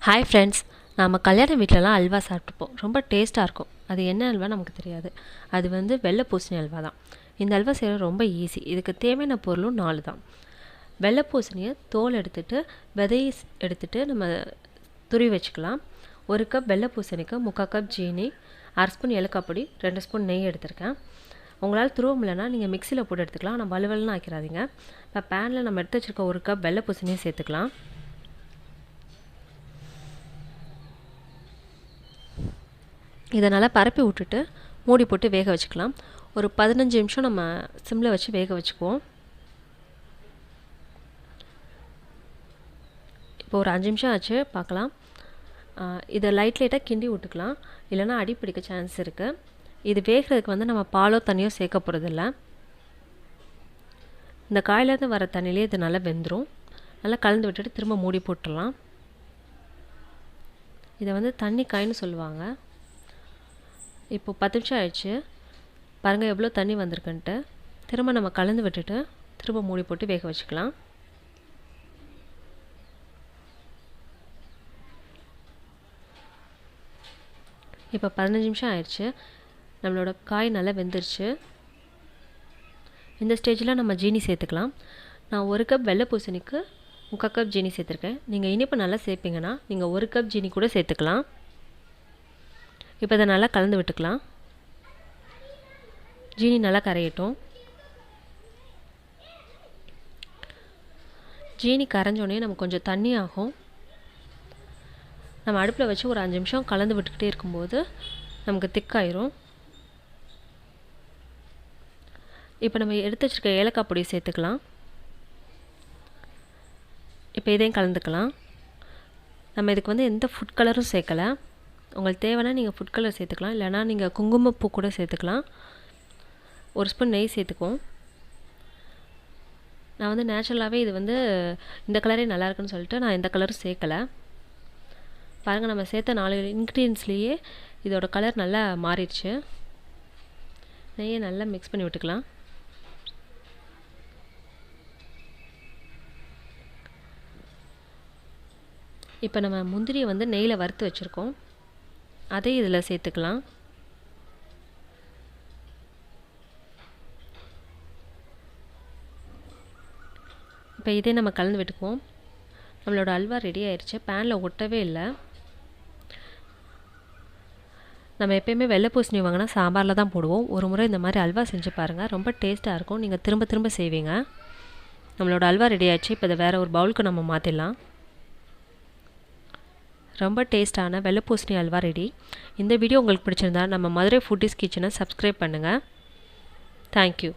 Hi friends, நாம கல்யாண வீட்லலாம் அல்வா சாப்பிட்டுப்போம். ரொம்ப டேஸ்ட்டாக இருக்கும். அது என்ன அல்வா நமக்கு தெரியாது. அது வெள்ளை பூசணி அல்வா தான். இந்த அல்வா செய்கிறது ரொம்ப ஈஸி. இதுக்கு தேவையான பொருளும் 4 தான். வெள்ளை பூசணியை தோல் எடுத்துட்டு விதையை எடுத்துட்டு நம்ம துருவி வச்சுக்கலாம். 1 கப் வெள்ளை பூசணிக்கு 3/4 கப் ஜீனி, 1/2 ஸ்பூன் ஏலக்காய் பொடி, 2 ஸ்பூன் நெய் எடுத்திருக்கேன். உங்களால் துருவ முடியலன்னா நீங்கள் மிக்சியில் போட்டு எடுத்துக்கலாம். ஆனால் வலுவலுன்னு ஆக்கிடாதீங்க. இப்போ பேனில் நம்ம எடுத்து வச்சுருக்க 1 கப் வெள்ளை பூசணியை சேர்த்துக்கலாம். இதை நல்லா பரப்பி விட்டுட்டு மூடி போட்டு வேக வச்சுக்கலாம். ஒரு 15 நிமிஷம் நம்ம சிம்மில் வச்சு வேக வச்சுக்குவோம். இப்போ ஒரு 5 நிமிஷம் ஆச்சு, பார்க்கலாம். இதை லைட்டாக கிண்டி விட்டுக்கலாம், இல்லைனா அடி பிடிக்க சான்ஸ் இருக்குது. இது வேகிறதுக்கு நம்ம பாலோ தண்ணியோ சேர்க்க போகிறதில்ல. இந்த காயிலேருந்து வர தண்ணியிலே இது நல்லா வெந்துடும். நல்லா கலந்து விட்டுட்டு திரும்ப மூடி போட்டுடலாம். இதை தண்ணி காயின்னு சொல்லுவாங்க. இப்போ 10 நிமிஷம் ஆயிடுச்சு, பாருங்கள் எவ்வளோ தண்ணி வந்திருக்குன்ட்டு. திரும்ப நம்ம கலந்து விட்டுட்டு திரும்ப மூடி போட்டு வேக வச்சுக்கலாம். இப்போ 15 நிமிஷம் ஆயிடுச்சு, நம்மளோட காய் நல்லா வெந்துருச்சு. இந்த ஸ்டேஜில் நம்ம ஜீனி சேர்த்துக்கலாம். நான் 1 கப் வெள்ளை பூசணிக்கு 3/4 கப் ஜீனி சேர்த்துருக்கேன். நீங்கள் இனிப்பு நல்லா சேர்ப்பீங்கன்னா நீங்கள் 1 கப் ஜீனி கூட சேர்த்துக்கலாம். இப்போ இதை நல்லா கலந்து விட்டுக்கலாம். ஜீனி நல்லா கரையட்டும். ஜீனி கரைஞ்சோடனே நமக்கு கொஞ்சம் தண்ணி ஆகும். நம்ம அடுப்பில் வச்சு ஒரு 5 நிமிஷம் கலந்து விட்டுக்கிட்டே இருக்கும்போது நமக்கு திக்காயிரும். இப்போ நம்ம எடுத்து வச்சுருக்க ஏலக்காய் பொடி சேர்த்துக்கலாம். இப்போ இதையும் கலந்துக்கலாம். நம்ம இதுக்கு எந்த ஃபுட் கலரும் சேர்க்கலை. உங்களுக்கு தேவைன்னா நீங்கள் ஃபுட் கலர் சேர்த்துக்கலாம், இல்லைனா நீங்கள் குங்குமப்பூ கூட சேர்த்துக்கலாம். 1 ஸ்பூன் நெய் சேர்த்துக்குவோம். நான் நேச்சுரலாகவே இது இந்த கலரே நல்லாயிருக்குன்னு சொல்லிட்டு நான் எந்த கலரும் சேர்க்கலை. பாருங்கள், நம்ம சேர்த்த 4 இன்க்ரீடியன்ஸ்லேயே இதோட கலர் நல்லா மாறிடுச்சு. நெய்யை நல்லா மிக்ஸ் பண்ணி விட்டுக்கலாம். இப்போ நம்ம முந்திரியை நெய்யில் வறுத்து வச்சுருக்கோம், அதை இதில் சேர்த்துக்கலாம். இப்போ இதே நம்ம கலந்து விட்டுக்குவோம். நம்மளோட அல்வா ரெடி ஆயிடுச்சு. பேனில் ஒட்டவே இல்லை. நம்ம எப்போயுமே வெள்ளை பூசணி வாங்கினா சாம்பாரில் தான் போடுவோம். ஒரு முறை இந்த மாதிரி அல்வா செஞ்சு பாருங்கள், ரொம்ப டேஸ்ட்டாக இருக்கும். நீங்கள் திரும்ப திரும்ப செய்வீங்க. நம்மளோட அல்வா ரெடி ஆயிடுச்சு. இப்போ இதை வேறு ஒரு பவுலுக்கு நம்ம மாற்றிடலாம். ரொம்ப டேஸ்ட்டான வெள்ளை பூசணி அல்வா ரெடி. இந்த வீடியோ உங்களுக்கு பிடிச்சிருந்தா நம்ம மதுரை ஃபுட்டீஸ் கிச்சனை சப்ஸ்கிரைப் பண்ணுங்கள். தேங்க்யூ.